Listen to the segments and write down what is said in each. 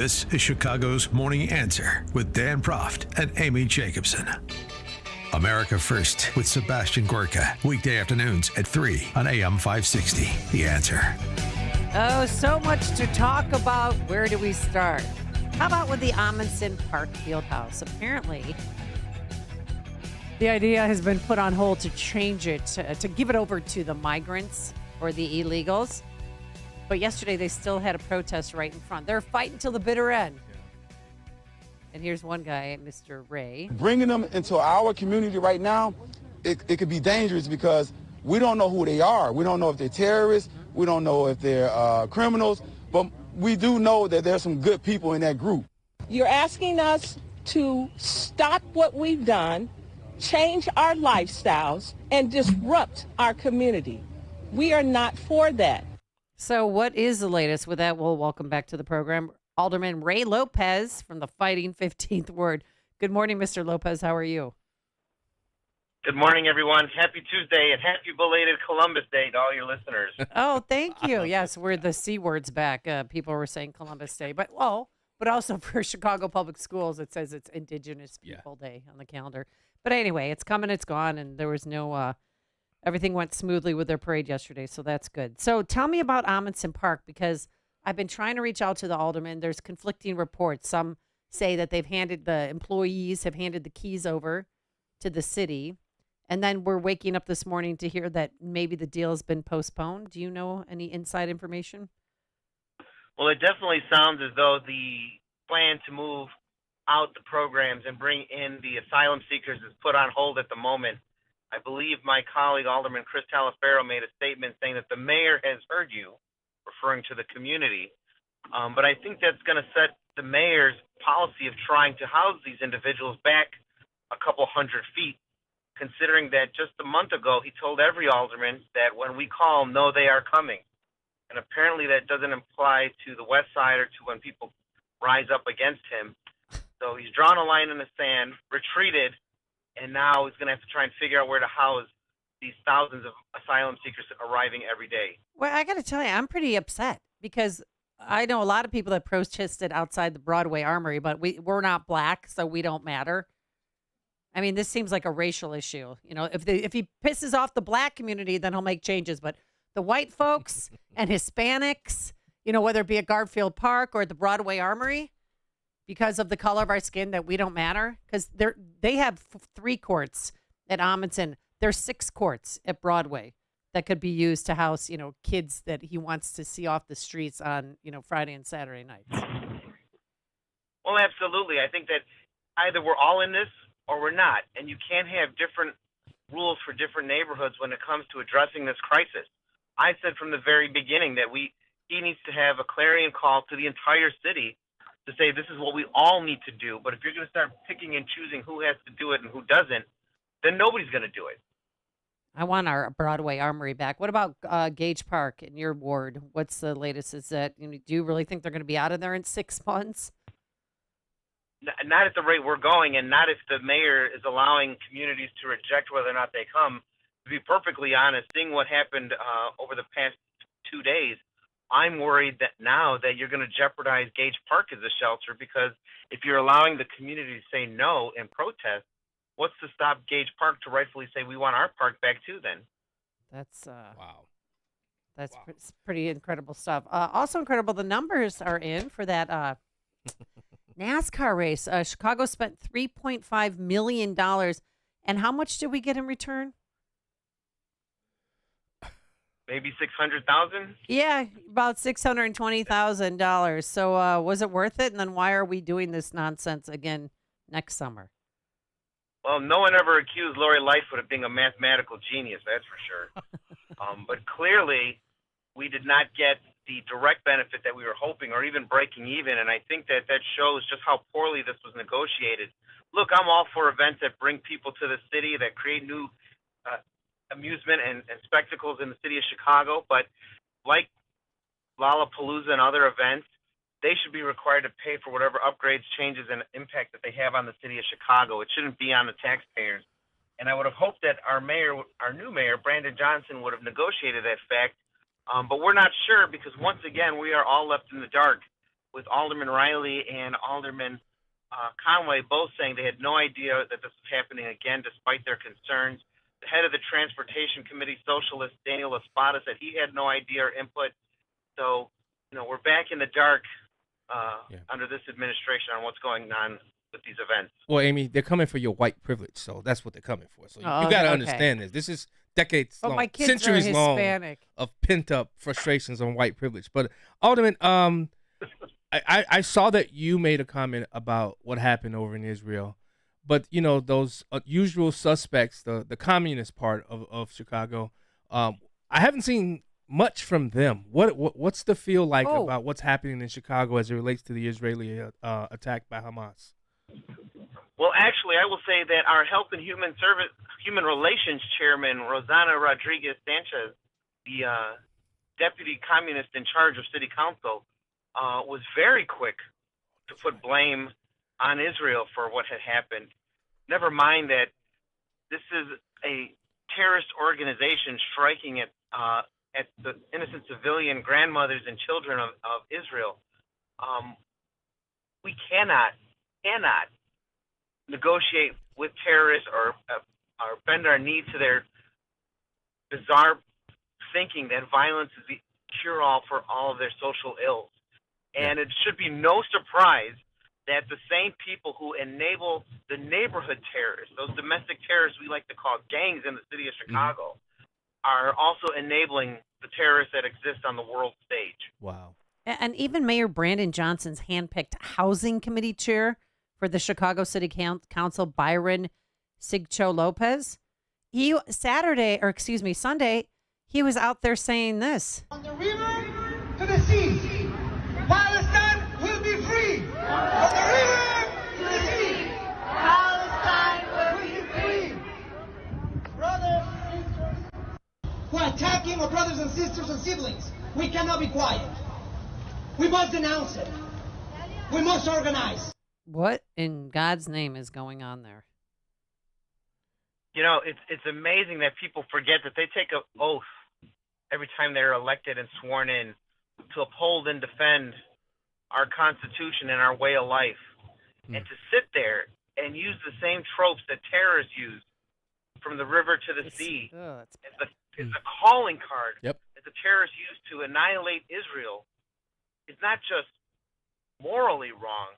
This is Chicago's Morning Answer with Dan Proft and Amy Jacobson. America First with Sebastian Gorka. Weekday afternoons at 3 on AM 560. The Answer. Oh, so much to talk about. Where do we start? How about with the Amundsen Park Fieldhouse? Apparently, the idea has been put on hold to change it, to give it over to the migrants or the illegals. But yesterday, they still had a protest right in front. They're fighting till the bitter end. Yeah. And here's one guy, Mr. Ray. Bringing them into our community right now, it could be dangerous because we don't know who they are. We don't know if they're terrorists. We don't know if they're criminals. But we do know that there's some good people in that group. You're asking us to stop what we've done, change our lifestyles, and disrupt our community. We are not for that. So what is the latest? With that, we'll welcome back to the program Alderman Ray Lopez from the Fighting 15th Ward. Good morning, Mr. Lopez. How are you? Good morning, everyone. Happy Tuesday and happy belated Columbus Day to all your listeners. Oh, thank you. Yes, we're the C word's back. People were saying Columbus Day, but also for Chicago Public Schools, it says it's Indigenous People Day on the calendar. But anyway, it's coming, it's gone, and there was no... Everything went smoothly with their parade yesterday, so that's good. So tell me about Amundsen Park, because I've been trying to reach out to the alderman. There's conflicting reports. Some say that the employees have handed the keys over to the city. And then we're waking up this morning to hear that maybe the deal has been postponed. Do you know any inside information? Well, it definitely sounds as though the plan to move out the programs and bring in the asylum seekers is put on hold at the moment. I believe my colleague, Alderman Chris Talaferro, made a statement saying that the mayor has heard you, referring to the community. But I think that's going to set the mayor's policy of trying to house these individuals back a couple hundred feet, considering that just a month ago he told every alderman that when we call, no, they are coming. And apparently that doesn't apply to the west side or to when people rise up against him. So he's drawn a line in the sand, retreated, and now he's going to have to try and figure out where to house these thousands of asylum seekers arriving every day. Well, I got to tell you, I'm pretty upset because I know a lot of people that protested outside the Broadway Armory, but we're not black, so we don't matter. I mean, this seems like a racial issue. You know, if he pisses off the black community, then he'll make changes. But the white folks and Hispanics, you know, whether it be at Garfield Park or at the Broadway Armory, because of the color of our skin, that we don't matter, because they have 3 courts at Amundsen. There's 6 courts at Broadway that could be used to house, you know, kids that he wants to see off the streets on, you know, Friday and Saturday nights. Well, absolutely. I think that either we're all in this or we're not, and you can't have different rules for different neighborhoods when it comes to addressing this crisis. I said from the very beginning that he needs to have a clarion call to the entire city to say this is what we all need to do. But if you're going to start picking and choosing who has to do it and who doesn't, then nobody's going to do it. I want our Broadway Armory back. What about Gage Park in your ward? What's the latest? Is that, do you really think they're going to be out of there in 6 months? Not at the rate we're going, and not if the mayor is allowing communities to reject whether or not they come. To be perfectly honest, seeing what happened over the past 2 days, I'm worried that now that you're going to jeopardize Gage Park as a shelter, because if you're allowing the community to say no and protest, what's to stop Gage Park to rightfully say we want our park back too then? That's wow. That's pretty incredible stuff. Also incredible, the numbers are in for that NASCAR race. Chicago spent $3.5 million. And how much did we get in return? Maybe $600,000? Yeah, about $620,000. So was it worth it? And then why are we doing this nonsense again next summer? Well, no one ever accused Lori Lightfoot of being a mathematical genius, that's for sure. But clearly, we did not get the direct benefit that we were hoping or even breaking even, and I think that shows just how poorly this was negotiated. Look, I'm all for events that bring people to the city, that create new amusement and spectacles in the city of Chicago, but like Lollapalooza and other events, they should be required to pay for whatever upgrades, changes, and impact that they have on the city of Chicago. It shouldn't be on the taxpayers. And I would have hoped that our new mayor, Brandon Johnson, would have negotiated that fact. But we're not sure because, once again, we are all left in the dark. with Alderman Riley and Alderman Conway both saying they had no idea that this was happening again, despite their concerns. The head of the Transportation Committee, Socialist Daniel Espada, said he had no idea or input. So, we're back in the dark under this administration on what's going on with these events. Well, Amy, they're coming for your white privilege, so that's what they're coming for. So you got to understand this. This is decades long, my kids centuries are long Hispanic. of pent-up frustrations on white privilege. But, Alderman, I saw that you made a comment about what happened over in Israel. But, those usual suspects, the communist part of Chicago, I haven't seen much from them. What's the feel like about what's happening in Chicago as it relates to the Israeli attack by Hamas? Well, actually, I will say that our Health and Human Relations Chairman, Rosanna Rodriguez Sanchez, the deputy communist in charge of City Council, was very quick to put blame on Israel for what had happened. Never mind that this is a terrorist organization striking at the innocent civilian grandmothers and children of Israel. We cannot negotiate with terrorists or bend our knee to their bizarre thinking that violence is the cure-all for all of their social ills. And it should be no surprise that the same people who enable the neighborhood terrorists, those domestic terrorists we like to call gangs in the city of Chicago, are also enabling the terrorists that exist on the world stage. Wow. And even Mayor Brandon Johnson's handpicked housing committee chair for the Chicago City Council, Byron Sigcho Lopez, Sunday, he was out there saying this. From the river to the sea, Palestine will be free. From the river to the sea, Palestine will be free. Brothers and sisters who are attacking our brothers and sisters and siblings, we cannot be quiet. We must denounce it. We must organize. What in God's name is going on there? It's amazing that people forget that they take an oath every time they're elected and sworn in to uphold and defend our Constitution and our way of life. And to sit there and use the same tropes that terrorists use, from the river to the sea, is a calling card that the terrorists use to annihilate Israel, is not just morally wrong.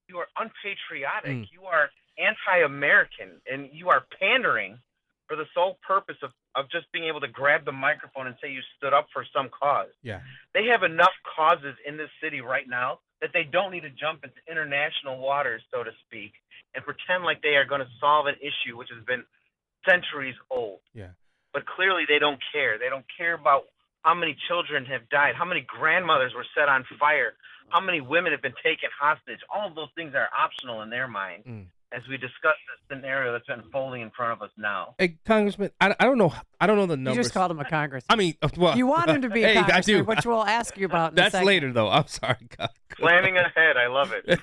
You are unpatriotic. You are anti-American, and you are pandering for the sole purpose of just being able to grab the microphone and say you stood up for some cause. Yeah. They have enough causes in this city right now that they don't need to jump into international waters, so to speak, and pretend like they are going to solve an issue which has been centuries old. Yeah. But clearly they don't care. They don't care about how many children have died, how many grandmothers were set on fire, how many women have been taken hostage. All of those things are optional in their mind as we discuss the scenario that's unfolding in front of us now. Hey, Congressman, I don't know the numbers. You just called him a congressman. I mean, well, you want him to be a congressman, I do. which we'll ask you about in a That's second. later, though. I'm sorry. Planning ahead. I love it.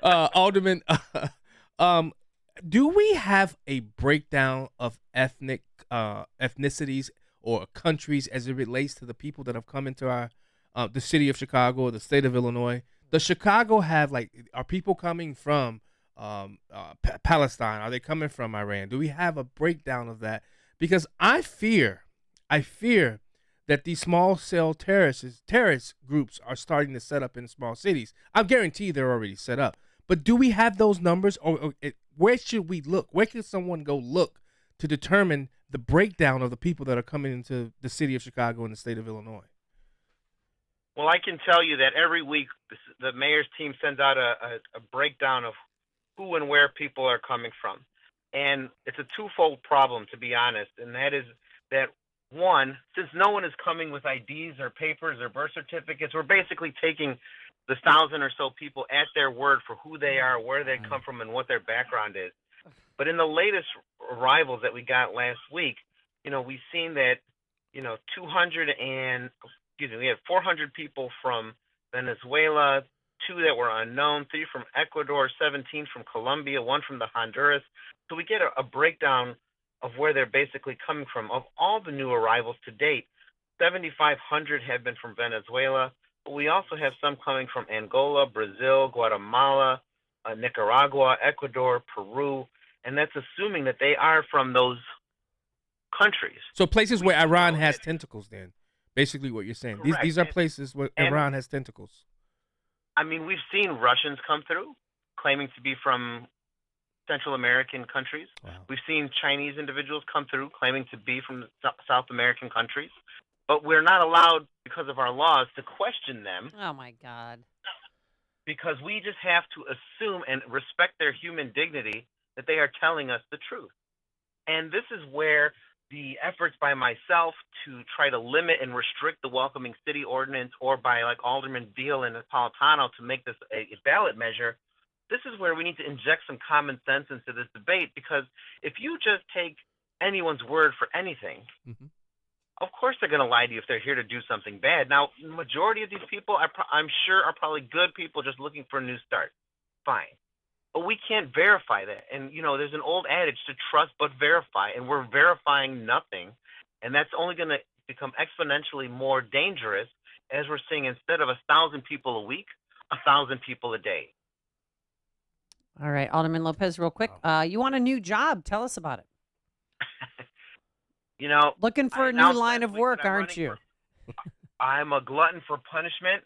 Alderman, do we have a breakdown of ethnicities or countries as it relates to the people that have come into our the city of Chicago or the state of Illinois? Does Chicago have, are people coming from Palestine? Are they coming from Iran? Do we have a breakdown of that? Because I fear that these small cell terrorist groups are starting to set up in small cities. I guarantee they're already set up. But do we have those numbers, or where should we look? Where can someone go look to determine the breakdown of the people that are coming into the city of Chicago and the state of Illinois? Well, I can tell you that every week the mayor's team sends out a breakdown of who and where people are coming from. And it's a twofold problem, to be honest, and that is that, one, since no one is coming with IDs or papers or birth certificates, we're basically taking the 1,000 or so people at their word for who they are, where they come from, and what their background is. But in the latest arrivals that we got last week, we've seen that, we had 400 people from Venezuela, 2 that were unknown, 3 from Ecuador, 17 from Colombia, 1 from the Honduras. So we get a breakdown of where they're basically coming from. Of all the new arrivals to date, 7,500 have been from Venezuela, but we also have some coming from Angola, Brazil, Guatemala, Nicaragua, Ecuador, Peru, and that's assuming that they are from those countries. So places where Iran has tentacles, then, basically what you're saying. Correct. These are places where Iran has tentacles. I mean, we've seen Russians come through claiming to be from Central American countries. Wow. We've seen Chinese individuals come through claiming to be from South American countries. But we're not allowed, because of our laws, to question them. Oh, my God. Because we just have to assume and respect their human dignity that they are telling us the truth. And this is where the efforts by myself to try to limit and restrict the welcoming city ordinance, or by like Alderman Beal and Napolitano to make this a ballot measure, this is where we need to inject some common sense into this debate. Because if you just take anyone's word for anything, of course they're going to lie to you if they're here to do something bad. Now, the majority of these people, I'm sure, are probably good people just looking for a new start. Fine. But we can't verify that. And, you know, there's an old adage to trust but verify, and we're verifying nothing. And that's only going to become exponentially more dangerous as we're seeing, instead of 1,000 people a week, 1,000 people a day. All right, Alderman Lopez, real quick. You want a new job. Tell us about it. You know, looking for a new line of work, aren't you? I'm a glutton for punishment.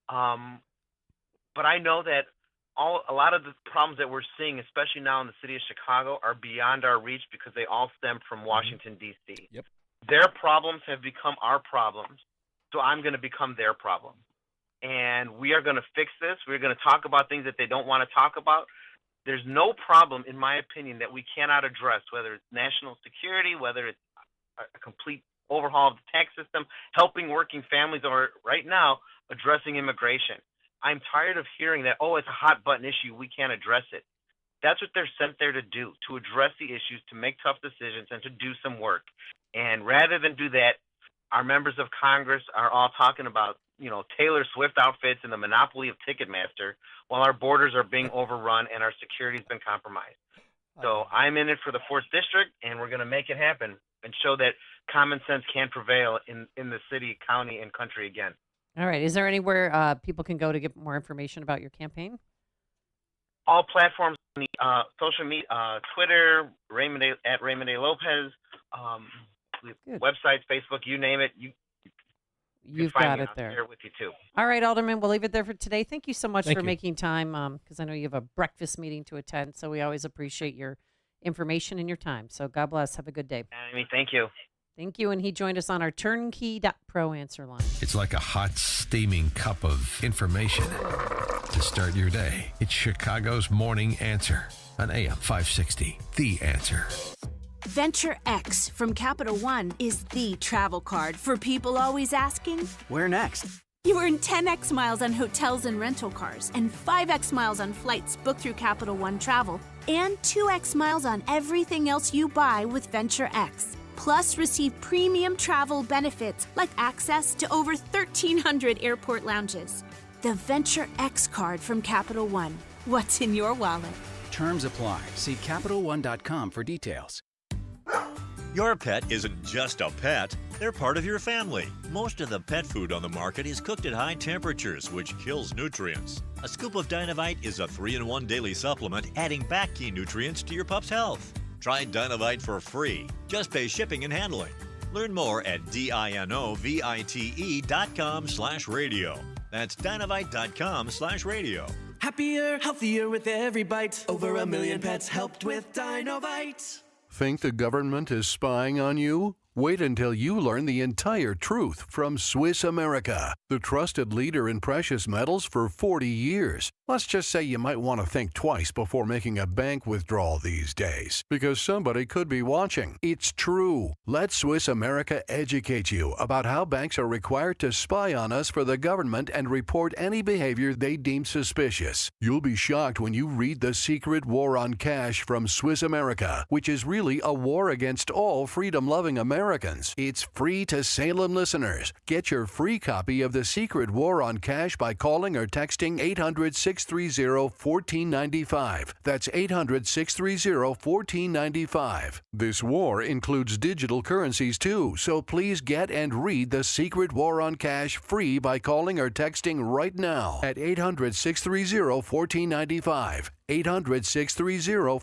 But I know that a lot of the problems that we're seeing, especially now in the city of Chicago, are beyond our reach because they all stem from Washington, D.C. Yep. Their problems have become our problems, so I'm going to become their problem. And we are going to fix this. We're going to talk about things that they don't want to talk about. There's no problem, in my opinion, that we cannot address, whether it's national security, whether it's a complete overhaul of the tax system, helping working families, or right now, addressing immigration. I'm tired of hearing that, oh, it's a hot button issue, we can't address it. That's what they're sent there to do, to address the issues, to make tough decisions, and to do some work. And rather than do that, our members of Congress are all talking about, you know, Taylor Swift outfits and the monopoly of Ticketmaster, while our borders are being overrun and our security has been compromised. So I'm in it for the 4th District, and we're going to make it happen and show that common sense can prevail in the city, county, and country again. All right. Is there anywhere people can go to get more information about your campaign? All platforms, social media, Twitter, at Raymond A. Lopez, websites, Facebook, you name it. You've got it there. Here with you too. All right, Alderman, we'll leave it there for today. Thank you so much for making time, because I know you have a breakfast meeting to attend, so we always appreciate your information and your time. So God bless. Have a good day. Amy, thank you. Thank you. And he joined us on our Turnkey.pro answer line. It's like a hot, steaming cup of information to start your day. It's Chicago's Morning Answer on AM 560. The Answer. Venture X from Capital One is the travel card for people always asking, where next? You earn 10x miles on hotels and rental cars, and 5x miles on flights booked through Capital One Travel, and 2x miles on everything else you buy with Venture X. Plus, receive premium travel benefits like access to over 1,300 airport lounges. The Venture X card from Capital One. What's in your wallet? Terms apply. See CapitalOne.com for details. Your pet isn't just a pet, they're part of your family. Most of the pet food on the market is cooked at high temperatures, which kills nutrients. A scoop of Dynavite is a 3-in-1 daily supplement, adding back key nutrients to your pup's health. Try Dynavite for free. Just pay shipping and handling. Learn more at dinovite.com/radio. That's Dynavite.com/radio. Happier, healthier with every bite. Over 1 million pets helped with Dynavite. Think the government is spying on you? Wait until you learn the entire truth from Swiss America, the trusted leader in precious metals for 40 years. Let's just say you might want to think twice before making a bank withdrawal these days, because somebody could be watching. It's true. Let Swiss America educate you about how banks are required to spy on us for the government and report any behavior they deem suspicious. You'll be shocked when you read The Secret War on Cash from Swiss America, which is really a war against all freedom-loving Americans. It's free to Salem listeners. Get your free copy of The Secret War on Cash by calling or texting 800-6 800-630-1495. That's 800-630-1495. This war includes digital currencies too, so please get and read The Secret War on Cash free by calling or texting right now at 800-630-1495. 800-630-1495.